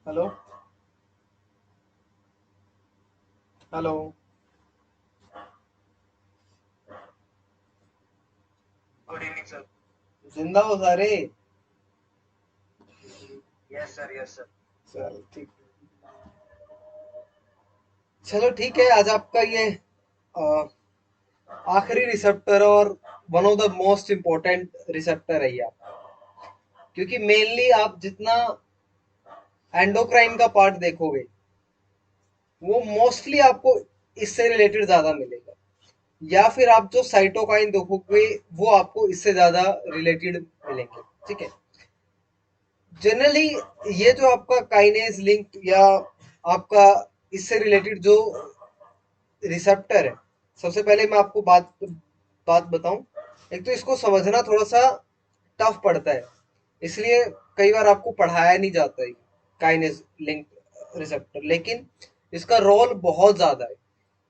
Hello. Hello. Good evening sir. जिंदा हो सारे? Yes sir, yes sir. चल ठीक। चलो ठीक है, आज आपका ये अ, आखिरी रिसेप्टर और one of the most important receptor है ये क्योंकि मेनली आप जितना एंडोक्राइन का पार्ट देखोगे वो मोस्टली आपको इससे रिलेटेड ज्यादा मिलेगा, या फिर आप जो साइटोकाइन देखोगे वो आपको इससे ज्यादा रिलेटेड मिलेंगे। ठीक है। जनरली ये जो आपका काइनेज लिंक या आपका इससे रिलेटेड जो रिसेप्टर है, सबसे पहले मैं आपको बात बात बताऊं। एक तो इसको समझना थोड़ा सा टफ पड़ता है, इसलिए कई बार आपको पढ़ाया नहीं जाता है काइनेज लिंक रिसेप्टर, लेकिन इसका रोल बहुत ज्यादा है।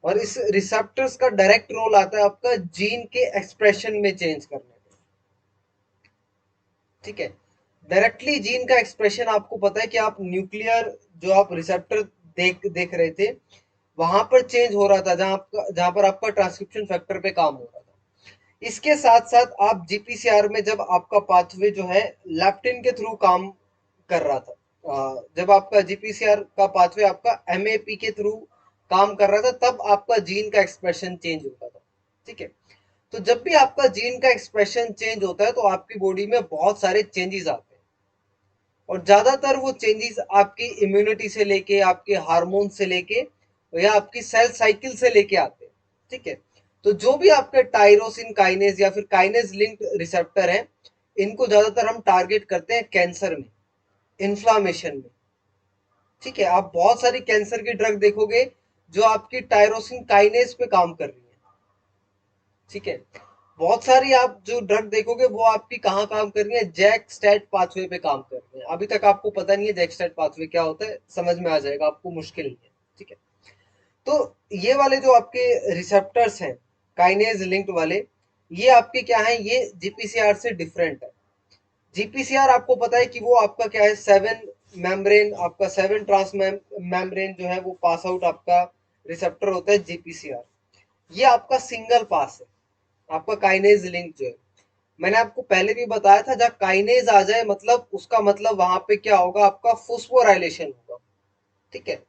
और इस रिसेप्टर्स का डायरेक्ट रोल आता है आपका जीन के एक्सप्रेशन में चेंज करने में। ठीक है। डायरेक्टली जीन का एक्सप्रेशन आपको पता है कि आप न्यूक्लियर जो आप रिसेप्टर देख देख रहे थे वहां पर चेंज हो रहा था, जहां पर आपका ट्रांसक्रिप्शन फैक्टर पे काम हो रहा था। इसके साथ साथ आप जीपीसीआर में जब आपका पाथवे जो है लैप्टिन के थ्रू काम कर रहा था, जब आपका जीपीसीआर का पाथवे आपका एमएपी के थ्रू काम कर रहा था, तब आपका जीन का एक्सप्रेशन चेंज होता था। ठीक है। तो जब भी आपका जीन का एक्सप्रेशन चेंज होता है तो आपकी बॉडी में बहुत सारे चेंजेस आते हैं, और ज्यादातर वो चेंजेस आपकी इम्यूनिटी से लेके, आपके हार्मोन से लेके, या आपकी सेल साइकिल से लेके आते हैं। ठीक है। तो जो भी आपके टायरोसिन काइनेज या फिर काइनेज लिंक्ड रिसेप्टर हैं, इनको ज्यादातर हम टारगेट करते हैं कैंसर में, इन्फ्लामेशन में। ठीक है। आप बहुत सारी कैंसर की ड्रग देखोगे जो आपकी टायरोसिन काइनेज पे काम कर रही है। ठीक है। बहुत सारी आप जो ड्रग देखोगे वो आपकी कहाँ काम कर रही है, जैक स्टैट पाथवे पे काम कर रही है। अभी तक आपको पता नहीं है जैक स्टैट पाथवे क्या होता है, समझ में आ जाएगा आपको, मुश्किल नहीं है। ठीक है। तो ये वाले जो आपके रिसेप्टर्स हैं काइनेज लिंक्ड वाले, ये आपके क्या है, ये जीपीसीआर से डिफरेंट है। जीपीसीआर आपको पता है कि वो आपका क्या है, सेवन मेम्ब्रेन, आपका सेवन ट्रांस मेम्ब्रेन जो है वो पास आउट आपका रिसेप्टर होता है जीपीसीआर। ये आपका सिंगल पास है, आपका काइनेज लिंक जो है। मैंने आपको पहले भी बताया था, जब काइनेज आ जाए मतलब उसका मतलब वहां पे क्या होगा, आपका फॉस्फोराइलेशन होगा। ठीक है।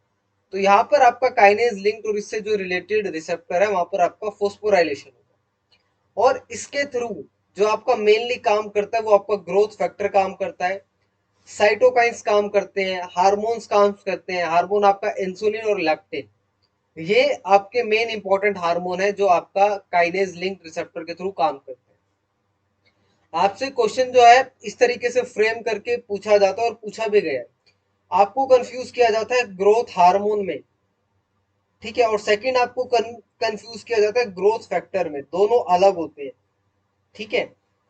तो यहाँ पर आपका काइनेज लिंक और इससे जो रिलेटेड रिसेप्टर है वहां पर आपका फॉस्फोराइलेशन होगा। और इसके थ्रू जो आपका मेनली काम करता है वो आपका ग्रोथ फैक्टर काम करता है, साइटोकाइंस काम करते हैं, हार्मोन्स काम करते हैं। हार्मोन आपका इंसुलिन और लैक्टिन, ये आपके मेन इंपॉर्टेंट हार्मोन है जो आपका काइनेज लिंक रिसेप्टर के थ्रू काम करते हैं। आपसे क्वेश्चन जो है इस तरीके से फ्रेम करके पूछा जाता है और पूछा भी गया है। आपको कंफ्यूज किया जाता है ग्रोथ हार्मोन में। ठीक है। और सेकंड आपको कंफ्यूज किया जाता है ग्रोथ फैक्टर में, दोनों अलग होते हैं। ठीक है।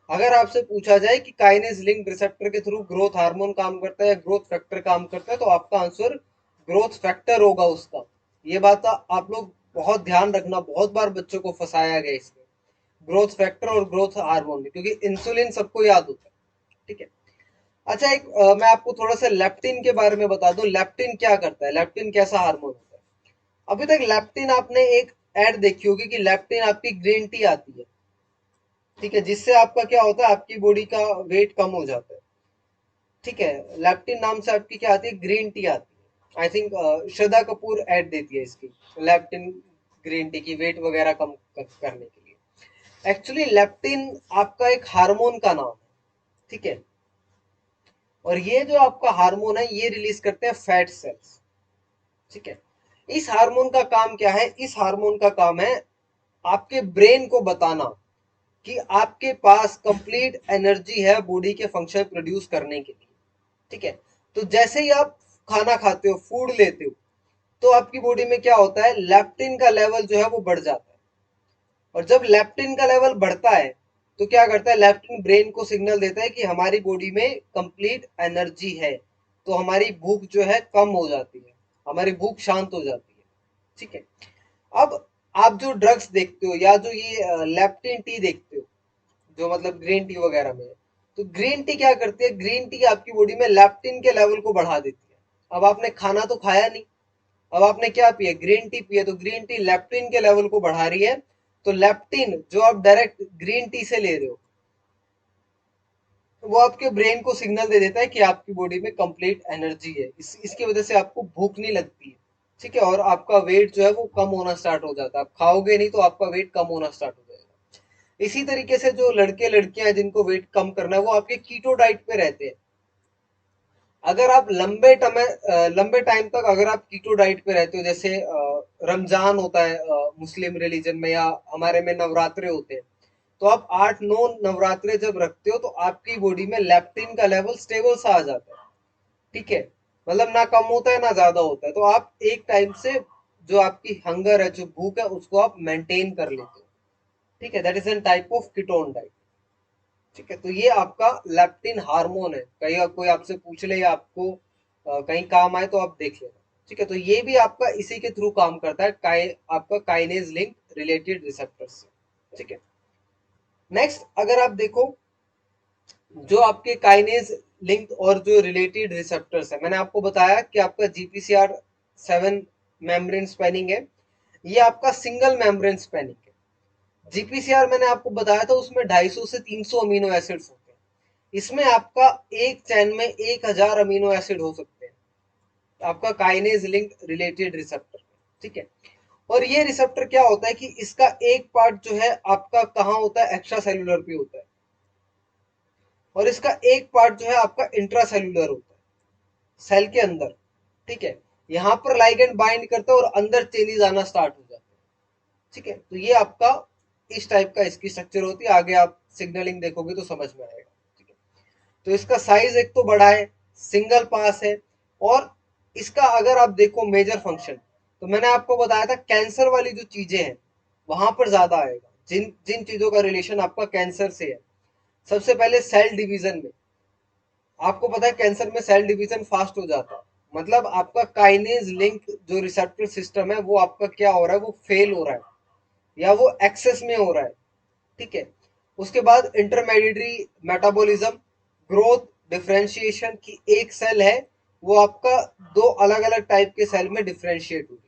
अगर आपसे पूछा जाए कि काइनेज लिंक रिसेप्टर के थ्रू ग्रोथ हार्मोन काम करता है या ग्रोथ फैक्टर काम करता है, तो आपका आंसर ग्रोथ फैक्टर होगा उसका। ये बात आप लोग बहुत ध्यान रखना, बहुत बार बच्चों को फंसाया गया इसमें, ग्रोथ फैक्टर और ग्रोथ हार्मोन में, क्योंकि इंसुलिन सबको याद होता है। ठीक है। अच्छा, एक मैं आपको थोड़ा सा लेप्टिन के बारे में बता दूं, लेप्टिन क्या करता है, लेप्टिन कैसा हार्मोन होता है। अभी तक लेप्टिन आपने एक एड देखी होगी कि लेप्टिन आपकी ग्रीन टी आती है। ठीक है। जिससे आपका क्या होता है, आपकी बॉडी का वेट कम हो जाता है। ठीक है। लेप्टिन नाम से आपकी क्या आती है, ग्रीन टी आती है। I think Shraddha Kapoor ad देती है इसकी, लेप्टिन ग्रीन टी की, वेट वगैरह कम करने के लिए। एक्चुअली लेप्टिन आपका एक हार्मोन का नाम है। ठीक है। और ये जो आपका हार्मोन है ये रिलीज करते हैं फैट सेल्स। ठीक है। इस हार्मोन का काम क्या है, इस हार्मोन का काम है आपके ब्रेन को बताना कि आपके पास कंप्लीट एनर्जी है बॉडी के फंक्शन प्रोड्यूस करने के लिए। ठीक है। तो जैसे ही आप खाना खाते हो, फूड लेते हो, तो आपकी बॉडी में क्या होता है, लेप्टिन का लेवल जो है वो बढ़ जाता है। और जब लेप्टिन का लेवल बढ़ता है तो क्या करता है, लेप्टिन ब्रेन को सिग्नल देता है कि हमारी बॉडी में कंप्लीट एनर्जी है। तो हमारी भूख जो है कम हो जाती है, हमारी भूख शांत हो जाती है। ठीक है। अब आप जो ड्रग्स देखते हो या जो ये लेप्टिन टी देखते हो, जो मतलब ग्रीन टी वगैरह में है, तो ग्रीन टी क्या करती है, ग्रीन टी आपकी बॉडी में लेप्टिन के लेवल को बढ़ा देती है। अब आपने खाना तो खाया नहीं, अब आपने क्या पिया, ग्रीन टी पिया, तो ग्रीन टी लेप्टिन के लेवल को बढ़ा रही है, तो लेप्टिन जो आप डायरेक्ट ग्रीन टी से ले रहे हो, वो आपके ब्रेन को सिग्नल दे देता है कि आपकी बॉडी में कंप्लीट एनर्जी है, इसकी वजह से आपको भूख नहीं लगती है। ठीक है, और आपका वेट जो है वो कम होना स्टार्ट हो जाता है, आप खाओगे नहीं तो आपका वेट कम होना स्टार्ट हो जाएगा। इसी तरीके से जो लड़के लड़कियां हैं जिनको वेट कम करना है, वो आपके कीटो डाइट पे रहते हैं। अगर आप लंबे टाइम तक अगर आप कीटो डाइट पे रहते हो, जैसे रमजान होता है मुस्लिम रिलीजन में, या हमारे में नवरात्रे होते हैं, तो आप 8-9 नवरात्रे जब रखते हो तो आपकी बॉडी में लेप्टिन का लेवल स्टेबल सा आ जाता है। ठीक है, मतलब ना कम होता है ना ज्यादा होता है, तो आप एक टाइम से जो आपकी हंगर है, जो भूख है, उसको आप मेंटेन कर लेते हो। ठीक है, that is an type of ketone diet. ठीक है, तो ये आपका लेप्टिन हार्मोन है, कहीं कोई आपसे पूछ ले या आपको कहीं काम आए तो आप देख लेना। ठीक है, तो ये भी आपका इसी के थ्रू काम करता है, आपका काइनेज लिंक रिलेटेड रिसेप्टर से। ठीक है, नेक्स्ट अगर आप देखो, जो आपके काइनेज लिंक और जो रिलेटेड रिसेप्टर्स है, मैंने आपको बताया कि आपका जीपीसीआर 7 मेम्ब्रेन स्पैनिंग है, ये आपका सिंगल मेम्ब्रेन स्पैनिंग है। जीपीसीआर मैंने आपको बताया था, उसमें 250 से 300 अमीनो एसिड्स होते हैं, इसमें आपका एक चैन में 1000 अमीनो एसिड हो सकते हैं, आपका काइनेज लिंक रिलेटेड रिसेप्टर। ठीक है, और ये रिसेप्टर क्या होता है कि इसका एक पार्ट जो है आपका कहाँ होता है, एक्स्ट्रा सेलुलर पे होता है, और इसका एक पार्ट जो है आपका इंट्रा सेलुलर होता है, सेल के अंदर। ठीक है, यहाँ पर लाइगेंड बाइंड करता है और अंदर चेंजेस आना स्टार्ट हो जाते हैं। ठीक है, तो ये आपका इस टाइप का इसकी स्ट्रक्चर होती है, आगे आप सिग्नलिंग देखोगे तो समझ में आएगा। ठीक है, तो इसका साइज एक तो बड़ा है, सिंगल पास है, और इसका अगर आप देखो मेजर फंक्शन, तो मैंने आपको बताया था कैंसर वाली जो चीजें हैं वहां पर ज्यादा आएगा, जिन जिन चीजों का रिलेशन आपका कैंसर से है। सबसे पहले सेल डिवीजन में, आपको पता है कैंसर में सेल डिवीजन फास्ट हो जाता है, मतलब आपका काइनेज लिंक जो रिसेप्टर सिस्टम है वो आपका क्या हो रहा है, वो फेल हो रहा है या वो एक्सेस में हो रहा है। ठीक है, उसके बाद इंटरमेडिएटरी मेटाबॉलिज्म, ग्रोथ, डिफरेंशिएशन की एक सेल है, वो आपका दो अलग अलग टाइप के सेल में डिफरेंशिएट हो रही है।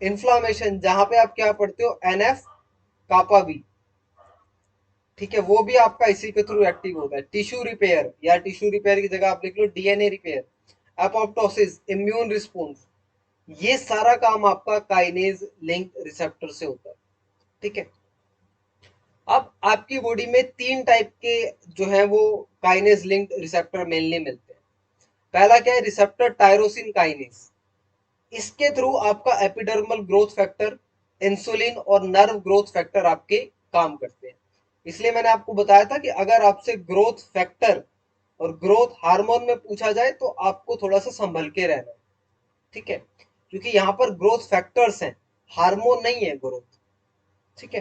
इन्फ्लामेशन, जहां पे आप क्या पढ़ते हो, एनएफ कापा बी। ठीक है, वो भी आपका इसी के थ्रू एक्टिव होता है। टिश्यू रिपेयर, या टिश्यू रिपेयर की जगह आप लिख लो DNA repair, apoptosis, immune response, ये सारा काम आपका काइनेज लिंक रिसेप्टर से होता है। ठीक है, अब आपकी बॉडी में तीन टाइप के जो है वो काइनेज लिंक रिसेप्टर मेनली मिलते हैं। पहला क्या है, रिसेप्टर टायरोसिन काइनेज, इसके थ्रू आपका एपिडर्मल ग्रोथ फैक्टर, इंसुलिन और नर्व ग्रोथ फैक्टर आपके काम करते हैं। इसलिए मैंने आपको बताया था कि अगर आपसे ग्रोथ फैक्टर और ग्रोथ हार्मोन में पूछा जाए तो आपको थोड़ा सा संभल के रहना है। ठीक है, क्योंकि यहाँ पर ग्रोथ फैक्टर्स हैं, हार्मोन नहीं है ग्रोथ। ठीक है,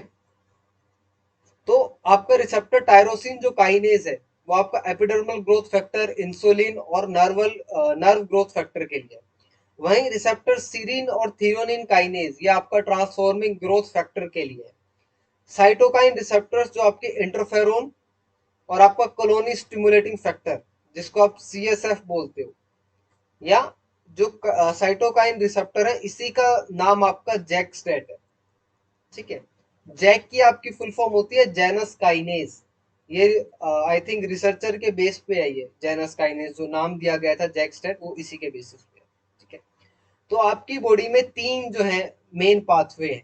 तो आपका रिसेप्टर टायरोसिन जो काइनेज है, वो आपका एपिडर्मल ग्रोथ फैक्टर, इंसुलिन और नर्व ग्रोथ फैक्टर के लिए। वहीं रिसेप्टर सीरिन और थीरोनिन काइनेज, ये आपका ट्रांसफॉर्मिंग ग्रोथ फैक्टर के लिए है। साइटोकाइन रिसेप्टर्स जो आपके इंटरफेरोन और आपका कॉलोनी स्टिमुलेटिंग फैक्टर, जिसको आप सीएसएफ बोलते हो, या जो साइटोकाइन रिसेप्टर है, इसी का नाम आपका जैकस्टेट है। ठीक है, जैक की आपकी फुल फॉर्म होती है जेनस काइनेज। ये आई थिंक रिसर्चर के बेस पे है, ये जेनस काइनेज जो नाम दिया गया था जैकस्टेट, वो इसी के बेसिस पे है। ठीक है, तो आपकी बॉडी में तीन जो है मेन पाथवे हैं।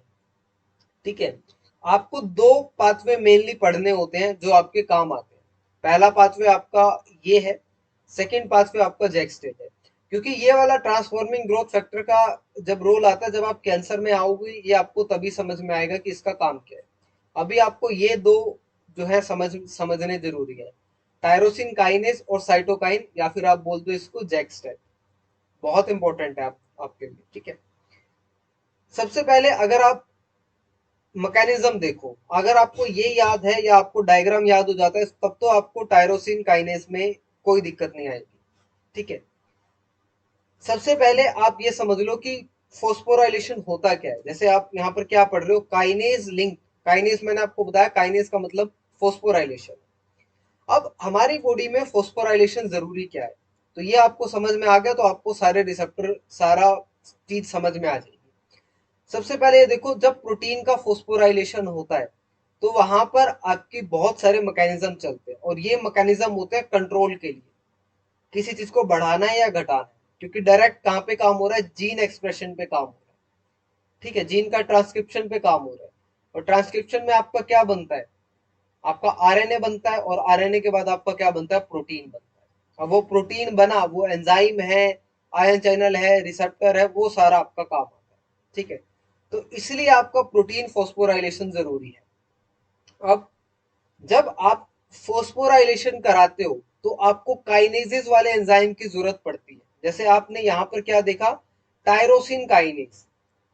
ठीक है, आपको दो पाथवे मेनली पढ़ने होते हैं जो आपके काम आते हैं। पहला पाथवे आपका ये है, सेकंड पाथवे आपका जैकस्टेट है। क्योंकि ये वाला ट्रांसफॉर्मिंग ग्रोथ फैक्टर का जब रोल आता है, जब आप कैंसर में आओगे, ये आपको तभी समझ में आएगा कि इसका काम क्या है। अभी आपको ये दो जो है समझने जरूरी है, टायरोसिन काइनेज और साइटोकाइन, या फिर आप बोल दो इसको जैकस्टेट। बहुत इंपॉर्टेंट है आपके लिए। ठीक है, सबसे पहले अगर आप मैकेनिज्म देखो, अगर आपको ये याद है या आपको डायग्राम याद हो जाता है, तब तो आपको टायरोसिन काइनेज में कोई दिक्कत नहीं आएगी। ठीक है, सबसे पहले आप ये समझ लो कि फोस्फोराइलेशन होता क्या है। जैसे आप यहाँ पर क्या पढ़ रहे हो, काइनेज लिंक, काइनेज मैंने आपको बताया, काइनेज का मतलब फोस्फोराइलेशन। अब हमारी बॉडी में फोस्फोराइलेशन जरूरी क्या है, तो ये आपको समझ में आ गया तो आपको सारे रिसेप्टर सारा चीज समझ में आ जाएगी। सबसे पहले ये देखो, जब प्रोटीन का फोस्फोराइलेशन होता है तो वहां पर आपकी बहुत सारे मैकेनिज्म चलते हैं, और ये मैकेनिज्म होते हैं कंट्रोल के लिए, किसी चीज को बढ़ाना है या घटाना है, क्योंकि डायरेक्ट कहाँ पे काम हो रहा है, जीन एक्सप्रेशन पे काम हो रहा है। ठीक है, जीन का ट्रांसक्रिप्शन पे काम हो रहा है, और ट्रांसक्रिप्शन में आपका क्या बनता है, आपका आरएनए बनता है, और आरएनए के बाद आपका क्या बनता है, प्रोटीन बनता है। अब वो प्रोटीन बना, वो एंजाइम है, आयन चैनल है, रिसेप्टर है, वो सारा आपका काम आता है। ठीक है, तो इसलिए आपका प्रोटीन फॉस्फोराइलेशन जरूरी है। अब जब आप फोस्फोराइलेशन कराते हो तो आपको काइनेजेस वाले एंजाइम की जरूरत पड़ती है। जैसे आपने यहाँ पर क्या देखा, टायरोसिन काइनेज।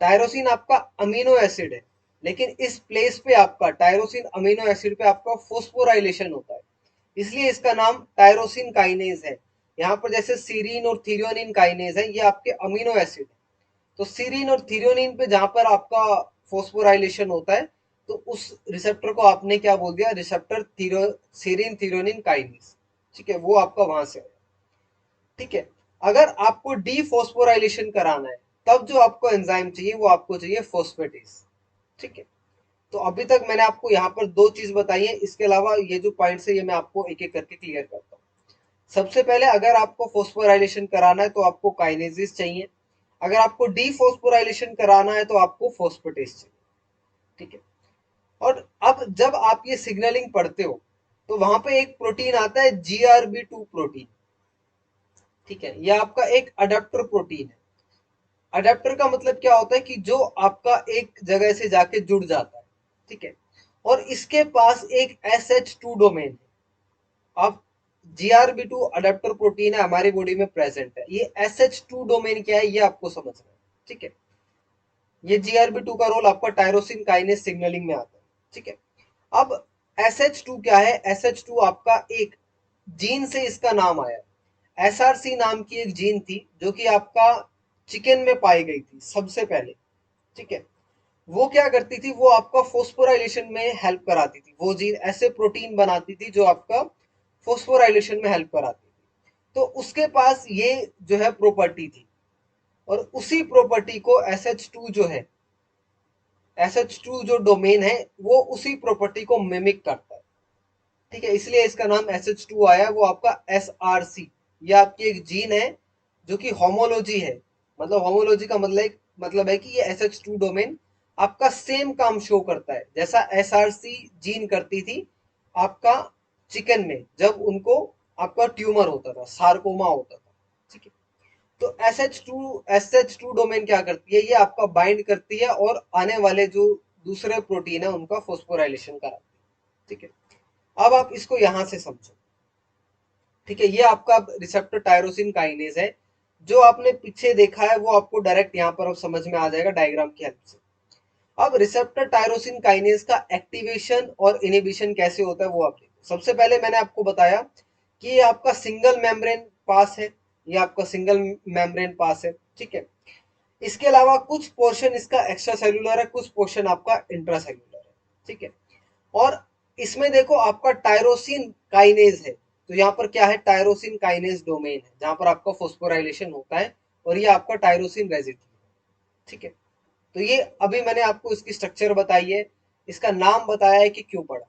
टायरोसिन आपका अमीनो एसिड है, लेकिन इस प्लेस पे आपका टायरोसिन अमीनो एसिड पे आपका फोस्फोराइलेशन होता है, इसलिए इसका नाम टायरोसिन काइनेज है। यहाँ पर जैसे सीरीन और थ्रियोनिन काइनेज है, ये आपके अमीनो एसिड है। तो सीरीन और थ्रियोनिन पे जहां पर आपका फोस्फोराइलेशन होता है, तो उस रिसेप्टर को आपने क्या बोल दिया, रिसेप्टर सीरीन थ्रियोनिन काइनेज। ठीक है, वो आपका वहां से है। ठीक है, अगर आपको डीफॉस्फोराइलेशन कराना है, तब जो आपको एंजाइम चाहिए वो आपको चाहिए फोस्फेटेज। ठीक है, तो अभी तक मैंने आपको यहाँ पर दो चीज बताई है, इसके अलावा ये जो पॉइंट्स है ये मैं आपको एक एक करके क्लियर करता हूँ। सबसे पहले अगर आपको फोस्फोराइलेशन कराना है तो आपको काइनेजेस चाहिए, अगर आपको डीफॉस्फोराइलेशन कराना है तो आपको फोस्फेटेज चाहिए। ठीक है, और अब जब आप ये सिग्नलिंग पढ़ते हो तो वहां पे एक प्रोटीन आता है GRB2 प्रोटीन। ठीक है, ये आपका एक अडेप्टर प्रोटीन है। अडेप्टर का मतलब क्या होता है कि जो आपका एक जगह से जाके जुड़ जाता है। ठीक है, और इसके पास एक SH2 डोमेन है। अब GRB2 अडेप्टर प्रोटीन है, हमारी बॉडी में प्रेजेंट है, ये SH2 डोमेन क्या है ये आपको समझना है। ठीक है, ये GRB2 का रोल आपका टायरोसिन काइनेज सिग्नलिंग में आता है। ठीक है, अब SH2 क्या है, SH2 आपका एक जीन से इसका नाम आया। SRC नाम की एक जीन थी जो कि आपका चिकन में पाई गई थी सबसे पहले। ठीक है, वो क्या करती थी, वो आपका फोस्फोराइलेशन में हेल्प कराती थी, वो जीन ऐसे प्रोटीन बनाती थी जो आपका फोस्फोराइलेशन में हेल्प कराती थी। तो उसके पास ये जो है प्रॉपर्टी थी, और उसी प्रॉपर्टी को SH2 जो है, SH2 जो डोमेन है वो उसी प्रॉपर्टी को मिमिक करता है। ठीक है, इसलिए इसका नाम SH2 आया, वो आपका SRC। ये आपकी एक जीन है जो कि होमोलॉजी है, मतलब होमोलॉजी का मतलब है कि ये SH2 डोमेन आपका सेम काम शो करता है जैसा SRC जीन करती थी आपका चिकन में, जब उनको आपका ट्यूमर होता था, सार्कोमा होता था। ठीक है, तो SH2 डोमेन क्या करती है, ये आपका बाइंड करती है और आने वाले जो दूसरे प्रोटीन है उनका फोस्फोराइलेशन कराती है। ठीक है, अब आप इसको यहां से समझो। ठीक है, ये आपका रिसेप्टर टायरोसिन काइनेज है। जो आपने पीछे देखा है वो आपको डायरेक्ट यहाँ पर अब समझ में आ जाएगा डायग्राम की हेल्प से। अब रिसेप्टर टायरोसिन काइनेज का एक्टिवेशन और इनिबिशन कैसे होता है वो आप देखो। सबसे पहले मैंने आपको बताया कि ये आपका सिंगल मेम्ब्रेन पास है, ये आपका सिंगल मेम्ब्रेन पास है। ठीक है, इसके अलावा कुछ पोर्शन इसका एक्स्ट्रा सेल्यूलर है, कुछ पोर्शन आपका इंट्रा सेल्यूलर है। ठीक है, और इसमें देखो आपका टायरोसिन काइनेज है, तो यहाँ पर क्या है, टायरोसिन काइनेज डोमेन है जहां पर आपका फोस्फोराइलेशन होता है, और ये आपका टायरोसिन रेजिड्यू है। ठीक है, तो ये अभी मैंने आपको इसकी स्ट्रक्चर बताई है, इसका नाम बताया है कि क्यों पड़ा।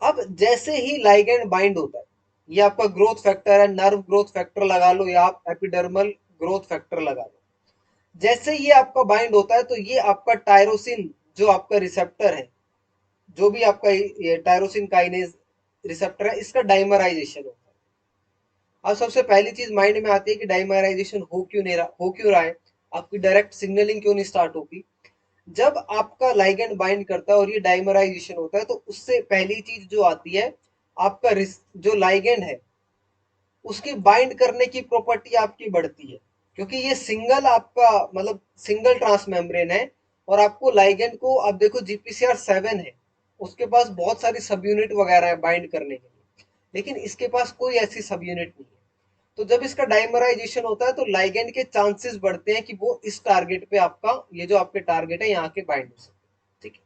अब जैसे ही लाइगेंड बाइंड होता है, ये आपका ग्रोथ फैक्टर है, नर्व ग्रोथ फैक्टर लगा लो या आप एपिडर्मल ग्रोथ फैक्टर लगा लो। जैसे ये आपका बाइंड होता है तो ये आपका टायरोसिन जो आपका रिसेप्टर है, जो भी आपका ये टायरोसिन काइनेज रिसेप्टर है, इसका डाइमराइजेशन होता है। अब सबसे पहली चीज माइंड में आती है कि डाइमराइजेशन हो क्यों रहा है, आपकी डायरेक्ट सिग्नलिंग क्यों नहीं स्टार्ट होगी। जब आपका लाइगेंड बाइंड करता है और ये डाइमराइजेशन होता है तो उससे पहली चीज जो आती है, आपका जो लाइगेंड है उसकी बाइंड करने की प्रॉपर्टी आपकी बढ़ती है, क्योंकि ये सिंगल आपका मतलब सिंगल ट्रांस मेम्ब्रेन है। और आपको लाइगेंड को, अब देखो GPCR7 है, उसके पास बहुत सारी सब यूनिट वगैरह है बाइंड करने के लिए, लेकिन इसके पास कोई ऐसी सब यूनिट नहीं है। तो जब इसका डाइमराइजेशन होता है तो लाइगेंड के चांसेस बढ़ते हैं कि वो इस टारगेट पे आपका, ये जो आपके टारगेट है यहाँ के बाइंड हो सकते हैं। ठीक है,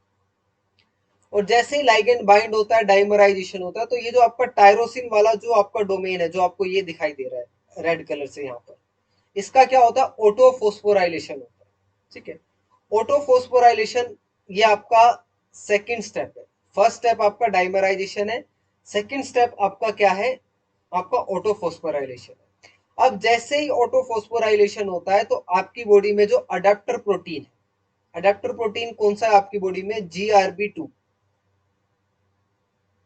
और जैसे ही लाइगेंड बाइंड होता है, डाइमराइजेशन होता है, तो ये जो आपका टायरोसिन वाला जो आपका डोमेन है, जो आपको ये दिखाई दे रहा है रेड कलर से यहाँ पर, इसका क्या होता है, ऑटो फोस्फोराइलेशन होता है। ठीक है, ऑटो फोस्फोराइलेशन ये आपका सेकंड स्टेप है। फर्स्ट स्टेप आपका डाइमराइजेशन है, सेकंड स्टेप आपका क्या है, आपका ऑटो फोस्फोराइलेशन है। अब जैसे ही ऑटो फोस्फोराइलेशन होता है तो आपकी बॉडी में जो अडेप्टर प्रोटीन है, अडेप्टर प्रोटीन कौन सा है आपकी बॉडी में, GRB2।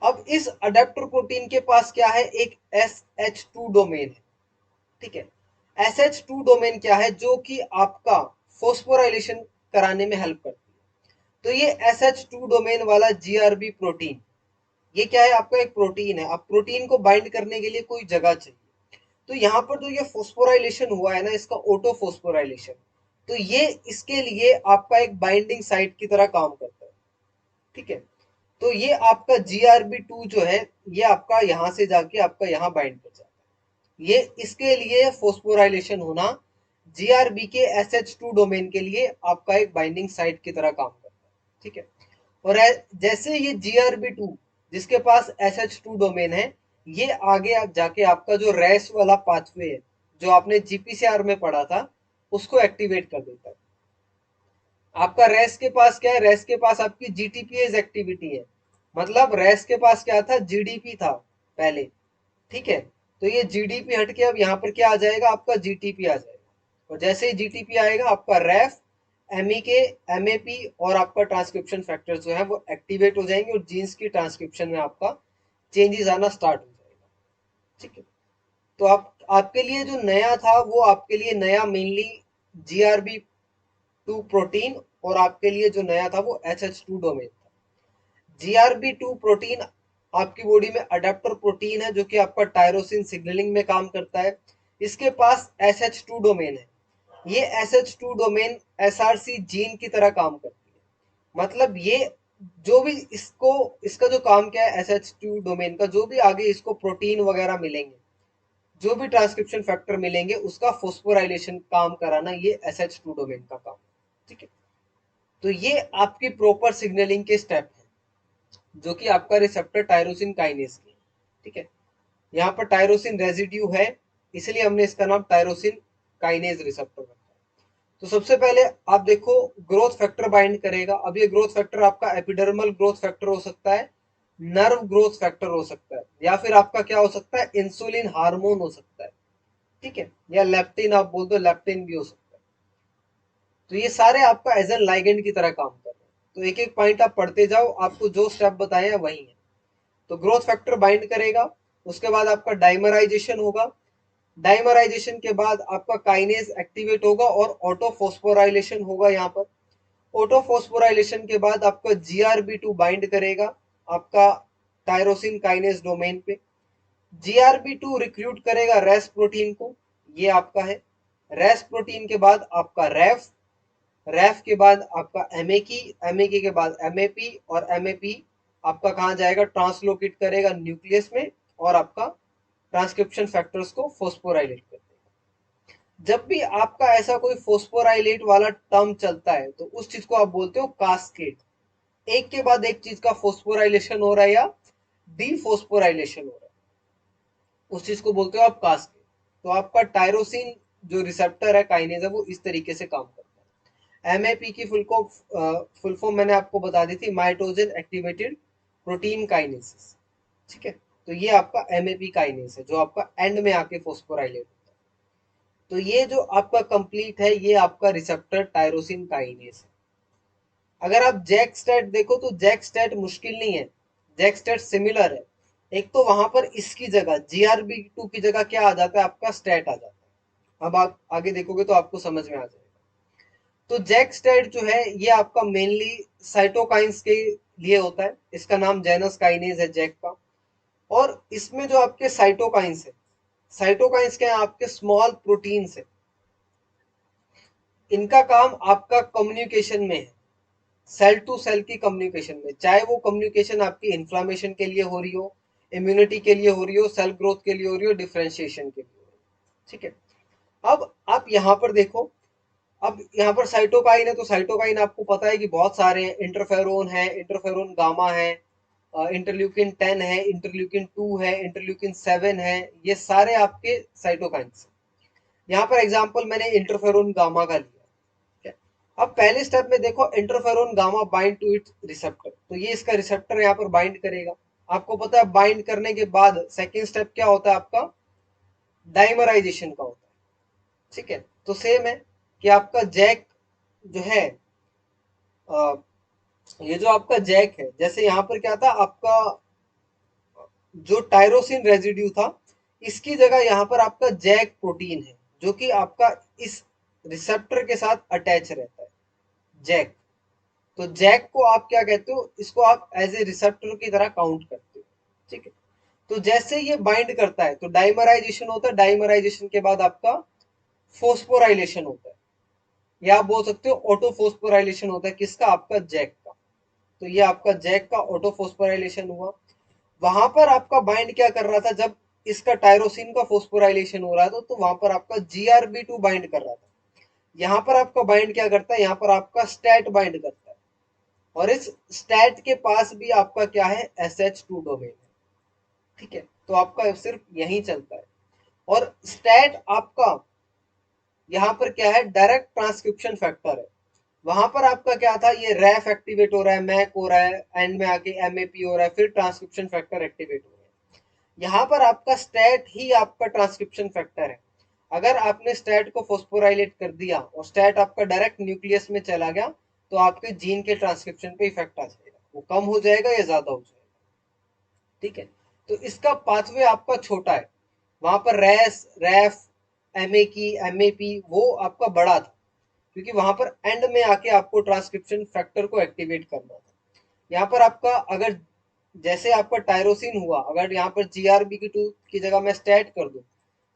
अब इस अडेप्टर प्रोटीन के पास क्या है, एक SH2 डोमेन है। ठीक है, SH2 डोमेन क्या है, जो कि आपका फोस्फोराइलेशन कराने में हेल्प करती है। तो ये SH2 डोमेन वाला GRB प्रोटीन, ये क्या है, आपका एक प्रोटीन है। अब प्रोटीन को बाइंड करने के लिए कोई जगह चाहिए, तो यहाँ पर जो ये फोस्फोराइलेशन हुआ है ना, इसका ऑटो फोस्फोराइलेशन, तो ये इसके लिए आपका एक बाइंडिंग साइट की तरह काम करता है। ठीक है, तो ये आपका GRB2 जो है, ये आपका यहाँ से जाके आपका यहाँ बाइंड कर जाता है। ये इसके लिए फोस्फोराइलेशन होना GRB के SH2 डोमेन के लिए आपका एक बाइंडिंग साइट की तरह काम करता है। ठीक है, और जैसे ये GRB2 जिसके पास SH2 डोमेन है, ये आगे आप जाके आपका जो रेस वाला पाथवे है, जो आपने GPCR में पढ़ा था, उसको एक्टिवेट कर देता है। आपका रेस के पास क्या है, रेस के पास आपकी GTPase एक्टिविटी है। मतलब रेस के पास क्या था, GDP था पहले। ठीक है, तो ये GDP हट के अब यहाँ पर क्या आ जाएगा, आपका GTP आ जाएगा। और जैसे ही GTP आएगा, आपका रेफ, MEK, MAP और आपका ट्रांसक्रिप्शन फैक्टर जो है वो एक्टिवेट हो जाएंगे और जीन्स की ट्रांसक्रिप्शन में आपका चेंजेस आना स्टार्ट हो जाएगा। ठीक है, तो आपके लिए जो नया था वो आपके लिए नया मेनली GRB2 प्रोटीन, और आपके लिए जो नया था वो SH2 डोमेन था। GRB2 प्रोटीन आपकी बॉडी में अडेप्टर प्रोटीन है, जो कि आपका टायरोसिन सिग्नलिंग में काम करता है। इसके पास SH2 डोमेन है। ये SH2 डोमेन SRC जीन की तरह काम करती है। मतलब ये जो भी इसको, इसका जो काम क्या है, SH2 डोमेन का जो भी आगे इसको प्रोटीन वगैरह मिलेंगे, जो भी ट्रांसक्रिप्शन फैक्टर मिलेंगे, उसका फोस्फोराइलेशन काम कराना ये SH2 डोमेन का काम है। ठीक है, तो ये आपकी प्रॉपर सिग्नलिंग के स्टेप है, जो कि आपका रिसेप्टर टायरोसिन काइनेस की। ठीक है, यहाँ पर टायरोसिन रेजिड्यू है, इसलिए हमने इसका नाम टायरोसिन काइनेज रिसेप्टर रखा है। तो सबसे पहले आप देखो, ग्रोथ फैक्टर बाइंड करेगा। अब ये ग्रोथ फैक्टर आपका एपिडर्मल ग्रोथ फैक्टर हो सकता है, नर्व ग्रोथ फैक्टर हो सकता है, या फिर आपका क्या हो सकता है, इंसुलिन हार्मोन हो सकता है। ठीक है, या लेप्टिन आप बोल दो, लेप्टिन भी हो सकता है। तो ये सारे आपका एज एन लाइगेंड की तरह काम कर रहे हैं। तो एक एक पॉइंट आप पढ़ते जाओ, आपको जो स्टेप बताए हैं वही है। तो ग्रोथ फैक्टर बाइंड करेगा, उसके बाद आपका डाइमराइजेशन होगा। डाइमराइजेशन के बाद आपका काइनेज एक्टिवेट होगा और ऑटो फोस्फोराइलेशन होगा। यहाँ पर ऑटो फोस्फोराइलेशन के बाद आपका GRB2 बाइंड करेगा आपका टायरोसिन काइनेज डोमेन पे। GRB2 रिक्रूट करेगा रेस प्रोटीन को, ये आपका है। रेस प्रोटीन के बाद आपका रेफ, रेफ के बाद आपका एमएकी, एमएकी के बाद एमएपी, और एमएपी आपका कहाँ जाएगा, ट्रांसलोकेट करेगा न्यूक्लियस में, और आपका ट्रांसक्रिप्शन फैक्टर्स को फोस्फोराइलेट कर देगा। जब भी आपका ऐसा कोई फोस्फोराइलेट वाला टर्म चलता है, तो उस चीज को आप बोलते हो कास्केड। एक के बाद एक चीज का फोस्फोराइलेशन हो रहा है या डीफोस्फोराइलेशन हो रहा है, उस चीज को बोलते हो आप कास्केड। तो आपका टायरोसिन जो रिसेप्टर है, काइनेज है, वो इस तरीके से काम करता है। एमएपी की फुल फॉर्म मैंने आपको बता दी थी, माइटोजन एक्टिवेटेड प्रोटीन काइनेसिस। ठीक है, तो ये आपका एमएपी काइनेस है, जो आपका एंड में आके फोस्फोराइलेट होता है। तो ये जो आपका कंप्लीट है, ये आपका रिसेप्टर टायरोसिन काइनेस है। अगर आप जैक स्टैट देखो तो जैक स्टैट मुश्किल नहीं है, जैक स्टैट सिमिलर है। एक तो वहां पर इसकी जगह GRB2 की जगह क्या आ जाता है, आपका स्टैट आ जाता है। अब आप आगे देखोगे तो आपको समझ में आ जाएगा। तो जैक स्टैट जो है, ये आपका मेनली साइटोकाइंस के लिए होता है। इसका नाम जेनस काइनेज है जैक का। और इसमें जो आपके साइटोकाइंस है, साइटोकाइंस क्या है, आपके स्मॉल प्रोटीन्स है। इनका काम आपका कम्युनिकेशन में है, सेल टू सेल की कम्युनिकेशन में, चाहे वो कम्युनिकेशन आपकी इन्फ्लामेशन के लिए हो रही हो, इम्यूनिटी के लिए हो रही हो, सेल ग्रोथ के लिए हो रही हो, डिफरेंशिएशन के लिए हो रही हो। ठीक है, अब आप यहाँ पर देखो, अब यहाँ पर साइटोकाइन है, तो साइटोकाइन आपको पता है कि बहुत सारे हैं। इंटरफेरोन है, इंटरफेरोन गामा है, इंटरल्यूकिन 10 है, इंटरल्यूकिन 2 है, इंटरल्यूकिन 7 है, ये सारे आपके साइटोकाइंस। यहाँ पर एग्जांपल मैंने इंटरफेरोन गामा का लिया। ठीक है, अब पहले स्टेप में देखो interferon gamma bind to its receptor, तो ये इसका रिसेप्टर यहाँ पर बाइंड करेगा। आपको पता है बाइंड करने के बाद सेकेंड स्टेप क्या होता है आपका, डाइमराइजेशन का होता है। ठीक है, तो सेम है कि आपका जैक जो है, ये जो आपका जैक है, जैसे यहाँ पर क्या था आपका जो टायरोसिन रेजिड्यू था, इसकी जगह यहाँ पर आपका जैक प्रोटीन है जो कि आपका इस रिसेप्टर के साथ अटैच रहता है, जैक। तो जैक को आप क्या कहते हो, इसको आप एज ए रिसेप्टर की तरह काउंट करते हो। ठीक है, तो जैसे ये बाइंड करता है तो डाइमराइजेशन होता है, डाइमराइजेशन के बाद आपका फोस्फोराइलेशन होता है, या आप बोल सकते हो ऑटोफोस्फोराइलेशन होता है, किसका, आपका जैक का। तो ये आपका जैक का ऑटोफोस्फोराइलेशन हुआ। वहां पर आपका बाइंड क्या कर रहा था, जब इसका टायरोसिन का फोस्फोराइलेशन हो रहा था तो वहां पर आपका GRB2 बाइंड कर रहा था। यहाँ पर आपका बाइंड क्या करता है, यहाँ पर आपका स्टैट बाइंड करता है, और इस स्टैट के पास भी आपका क्या है, SH2 डोमेन है। ठीक है, तो आपका सिर्फ यही चलता है। और स्टैट आपका यहाँ पर क्या है, डायरेक्ट ट्रांसक्रिप्शन फैक्टर है। वहां पर आपका क्या था, ये रैफ एक्टिवेट हो रहा है, मैक हो रहा है, एंड में आके MAP हो रहा है, फिर ट्रांसक्रिप्शन फैक्टर एक्टिवेट हो रहा है। यहाँ पर आपका स्टैट ही आपका ट्रांसक्रिप्शन फैक्टर है। अगर आपने स्टैट को फोस्फोराइलेट कर दिया और स्टैट आपका डायरेक्ट न्यूक्लियस में चला गया तो आपके जीन के ट्रांसक्रिप्शन पे इफेक्ट आ जाएगा, वो कम हो जाएगा या ज्यादा हो जाएगा। ठीक है, तो इसका पाथवे आपका छोटा है। वहां पर रैफ, MAP वो आपका बड़ा था, क्योंकि वहां पर एंड में आके आपको ट्रांसक्रिप्शन फैक्टर को एक्टिवेट करना था। यहाँ पर आपका अगर जैसे आपका टायरोसिन हुआ, अगर यहाँ पर GRB2 की जगह मैं स्टैट कर दूं,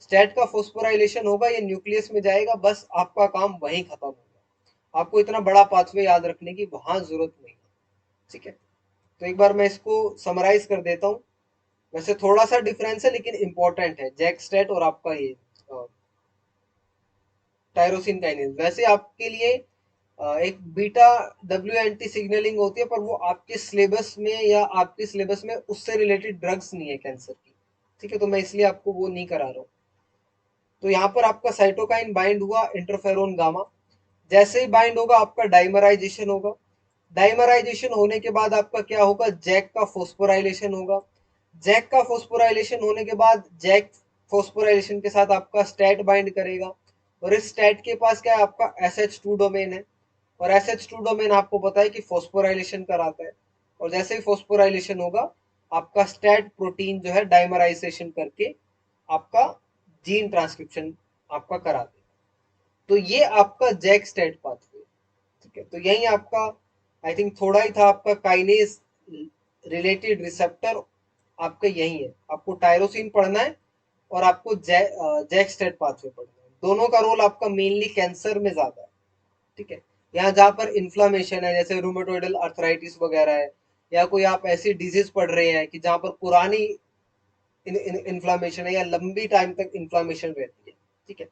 स्टैट का फोस्फोराइलेशन होगा, ये न्यूक्लियस में जाएगा, बस आपका काम वहीं खत्म होगा। आपको इतना बड़ा पाथवे याद रखने की वहां जरूरत नहीं है। ठीक है, तो एक बार मैं इसको समराइज कर देता हूँ। वैसे थोड़ा सा डिफरेंस है लेकिन इंपॉर्टेंट है, जैक स्टैट और आपका ये टायरोसिन काइनेज। वैसे आपके लिए एक बीटा WNT सिग्नलिंग होती है, पर वो आपके सिलेबस में या आपके सिलेबस में उससे रिलेटेड ड्रग्स नहीं है कैंसर की। ठीक है, तो मैं इसलिए आपको वो नहीं करा रहा हूँ। तो यहाँ पर आपका साइटोकाइन बाइंड हुआ इंटरफेरोन गामा, जैसे ही बाइंड होगा आपका डाइमराइजेशन होगा। डाइमराइजेशन होने के बाद आपका क्या होगा, जैक का फोस्फोराइलेशन होगा। जैक का फोस्फोराइलेशन होने के बाद जैक फोस्फोराइलेशन के साथ आपका स्टैट बाइंड करेगा, और इस स्टैट के पास क्या है, आपका SH2 डोमेन है। और SH2 डोमेन आपको पता है कि फोस्फोराइलेशन कराता है, और जैसे ही फोस्फोराइलेशन होगा आपका स्टैट प्रोटीन जो है डाइमराइजेशन करके आपका जीन ट्रांसक्रिप्शन आपका करा देगा। तो ये आपका जैक स्टैट पाथवे। ठीक है, तो यही आपका आई थिंक थोड़ा ही था आपका काइनेज रिलेटेड रिसेप्टर, आपका यही है। आपको टायरोसिन पढ़ना है और आपको जैक स्टैट पाथवे पढ़ना है। दोनों का रोल आपका मेनली कैंसर में ज्यादा है। ठीक है, यहाँ जहाँ पर इन्फ्लामेशन है, जैसे रूमेटोइडल अर्थराइटिस वगैरह है, या कोई आप ऐसी डिजीज पढ़ रहे हैं कि जहाँ पर पुरानी इन्फ्लामेशन है या लंबी टाइम तक इन्फ्लामेशन रहती है। ठीक है,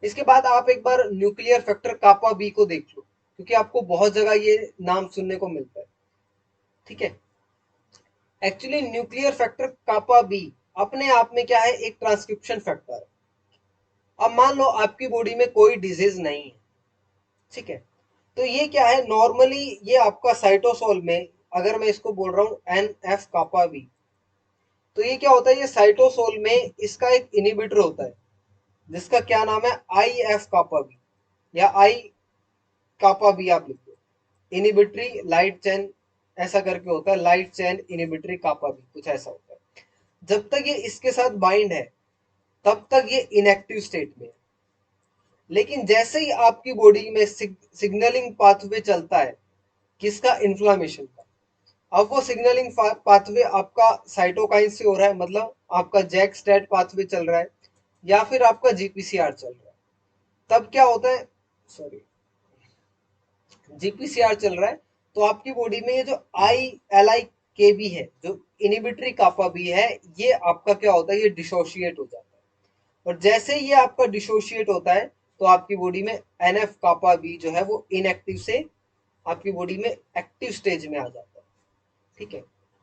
इसके बाद आप एक बार न्यूक्लियर फैक्टर कापा बी को देख लो, क्योंकि आपको बहुत जगह ये नाम सुनने को मिलता है। ठीक है, एक्चुअली न्यूक्लियर फैक्टर कापा बी अपने आप में क्या है, एक ट्रांसक्रिप्शन फैक्टर है। अब मान लो आपकी बॉडी में कोई डिजीज नहीं है। ठीक है, तो ये क्या है, नॉर्मली ये आपका साइटोसोल में, अगर मैं इसको बोल रहा हूँ NF कापा बी, तो ये क्या होता है, ये साइटोसोल में इसका एक इनिबिटर होता है जिसका क्या नाम है, IF कापा बी, या आई कापा बी आप लिख दो। इनिबिटरी लाइट चेन ऐसा करके होता है, लाइट चेन इनिबिटरी कापा भी कुछ ऐसा होता है। जब तक ये इसके साथ बाइंड है तब तक ये इनएक्टिव स्टेट में है। लेकिन जैसे ही आपकी बॉडी में सिग्नलिंग पाथवे चलता है, किसका, इन्फ्लामेशन का, अब वो सिग्नलिंग पाथवे आपका साइटोकाइन से हो रहा है, मतलब आपका जैक स्टैट पाथवे चल रहा है, या फिर आपका GPCR चल रहा है। तब क्या होता है, सॉरी, GPCR चल रहा है, तो आपकी बॉडी में ये जो ILIKB है, जो इनिबिटरी कापा बी है, ये आपका क्या होता है, ये डिसोशिएट हो जाता है। और जैसे ही ये आपका डिसोशिएट होता है तो आपकी बॉडी में NF कापा बी जो है वो इनएक्टिव से आपकी बॉडी में एक्टिव स्टेज में आ जाता है। ठीक है,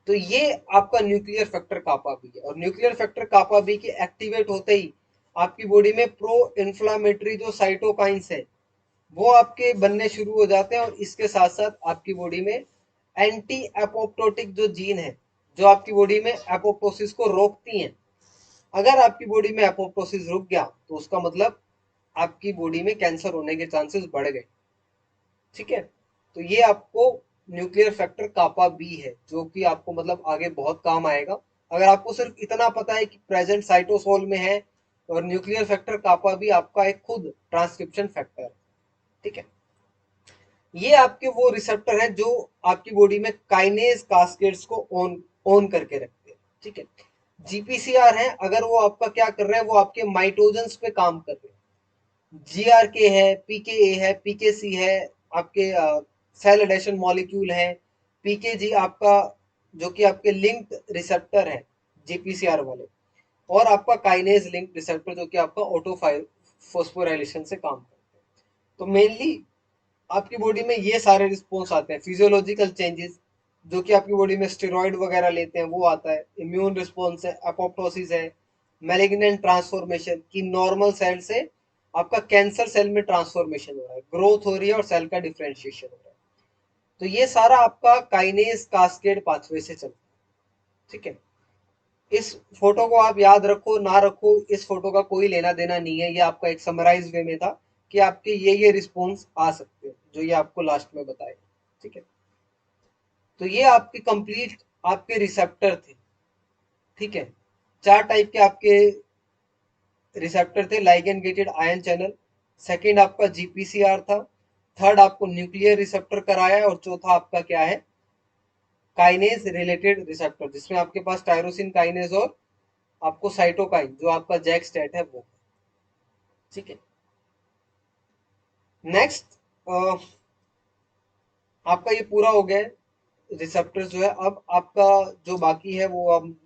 तो ये आपका न्यूक्लियर फैक्टर कापा बी है। और न्यूक्लियर फैक्टर कापा बी के एक्टिवेट होते ही आपकी बॉडी में प्रो इन्फ्लामेटरी जो साइटोकाइंस है वो आपके बनने शुरू हो जाते हैं, और इसके साथ साथ आपकी बॉडी में एंटी एपोप्टोटिक जो जीन है जो आपकी बॉडी में एपोप्टोसिस को रोकती हैं। अगर आपकी बॉडी में एपोप्टोसिस रुक गया तो उसका मतलब आपकी बॉडी में कैंसर होने के चांसेस बढ़ गए। ठीक है, तो ये आपको न्यूक्लियर फैक्टर कापा बी है जो कि आपको मतलब आगे बहुत काम आएगा। अगर आपको सिर्फ इतना पता है कि प्रेजेंट साइटोसोल में है, और न्यूक्लियर फैक्टर कापा बी आपका एक खुद ट्रांसक्रिप्शन फैक्टर है। ठीक है, ये आपके वो रिसेप्टर है जो आपकी बॉडी में काइनेज कास्केड्स को ऑन ऑन करके रखते हैं। ठीक है, जीपीसीआर है, अगर वो आपका क्या कर रहे हैं, वो आपके माइटोजेंस पे काम कर रहे हैं। जीआरके है, पीकेए है, पीकेसी है, आपके सेल एडेशन मॉलिक्यूल है। पीकेजी आपका जो कि आपके लिंक्ड रिसेप्टर है जीपीसीआर वाले, और आपका काइनेज लिंक रिसेप्टर जो कि आपका ऑटोफाइल फॉस्फोराइलेशन से काम करते हैं। तो मेनली आपकी बॉडी में ये सारे रिस्पॉन्स आते हैं। फिजियोलॉजिकल चेंजेस जो कि आपकी बॉडी में स्टेरॉइड वगैरह लेते हैं वो आता है। इम्यून रिस्पॉन्स है, अपोप्टोसिस है, मैलिग्नेंट ट्रांसफॉर्मेशन की नॉर्मल सेल से आपका कैंसर सेल में ट्रांसफॉर्मेशन हो रहा है, ग्रोथ हो रही है और सेल का डिफरेंशिएशन हो रहा है। तो ये सारा आपका काइनेज कास्केड पाथवे से चलता है। ठीक है, इस फोटो को आप याद रखो ना रखो, इस फोटो का कोई लेना देना नहीं है। ये आपका एक समराइज वे में था कि आपके ये रिस्पॉन्स आ सकते हैं जो ये आपको लास्ट में बताए। ठीक है, तो ये आपके कंप्लीट आपके रिसेप्टर थे। ठीक है, चार टाइप के आपके रिसेप्टर थे। Ligand gated ion channel, second आपका जीपीसीआर था, थर्ड आपको न्यूक्लियर रिसेप्टर कराया, और चौथा आपका क्या है, काइनेज रिलेटेड रिसेप्टर जिसमें आपके पास टायरोसिन काइनेज और आपको साइटोकाइन जो आपका जैक स्टेट है वो। ठीक है, नेक्स्ट आपका ये पूरा हो गया है रिसेप्टर्स जो है। अब आपका जो बाकी है वो हम